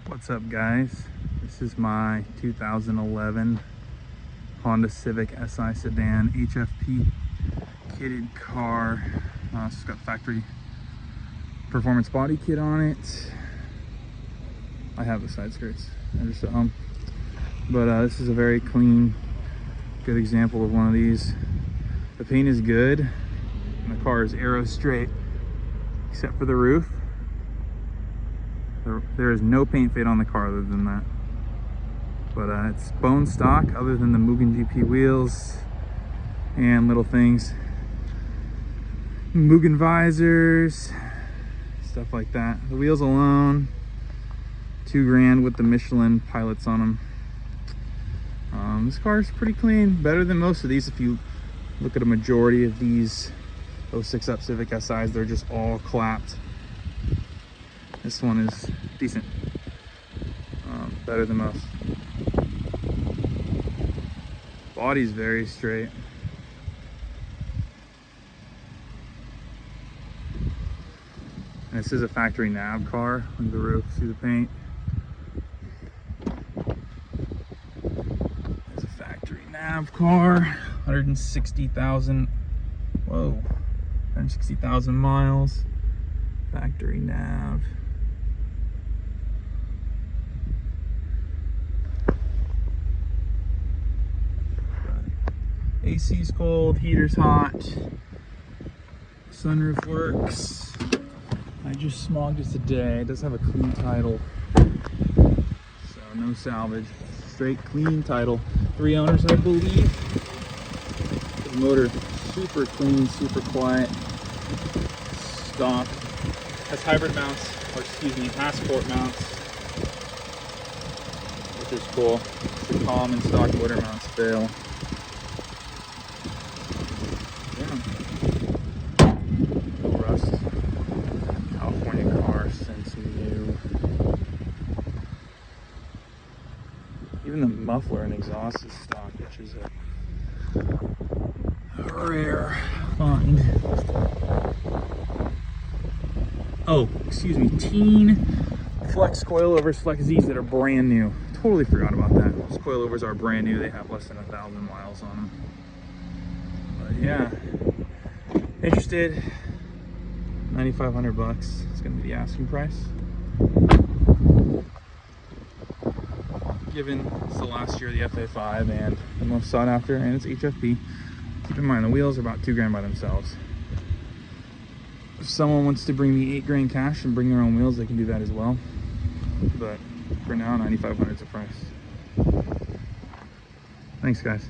What's up, guys? This is my 2011 Honda Civic Si Sedan HFP kitted car. It's got factory performance body kit on it. I have the side skirts. They're just at home. But this is a very clean, good example of one of these. The paint is good, and the car is aero straight, except for the roof. There is no paint fade on the car other than that. But it's bone stock other than the Mugen GP wheels and little things. Mugen visors, stuff like that. The wheels alone, $2,000 with the Michelin pilots on them. This car is pretty clean, better than most of these. If you look at a majority of these 06 up Civic SIs, they're just all clapped. This one is decent, better than most. Body's very straight. And this is a factory nav car. Look at the roof, see the paint. It's a factory nav car, 160,000, whoa, 160,000 miles. Factory nav. AC's cold, heater's hot, sunroof works. I just smogged it today. It does have a clean title, so no salvage, straight clean title. 3 owners, I believe. The motor super clean, super quiet, stock. Has hybrid mounts, or excuse me, hasport mounts, which is cool. The common stock motor mounts fail. Rust. California car since new. Even the muffler and exhaust is stock, which is a rare find. Oh, excuse me, Tien FlexZ Coilovers FlexZs that are brand new. Totally forgot about that. Those coilovers are brand new. They have less than 1,000 miles on them. But yeah, interested, 9,500 bucks. It's gonna be the asking price. Given it's the last year of the FA5 and the most sought after, and it's HFP. Keep in mind the wheels are about $2,000 by themselves. If someone wants to bring me $8,000 cash and bring their own wheels, they can do that as well. But for now, 9,500 is the price. Thanks, guys.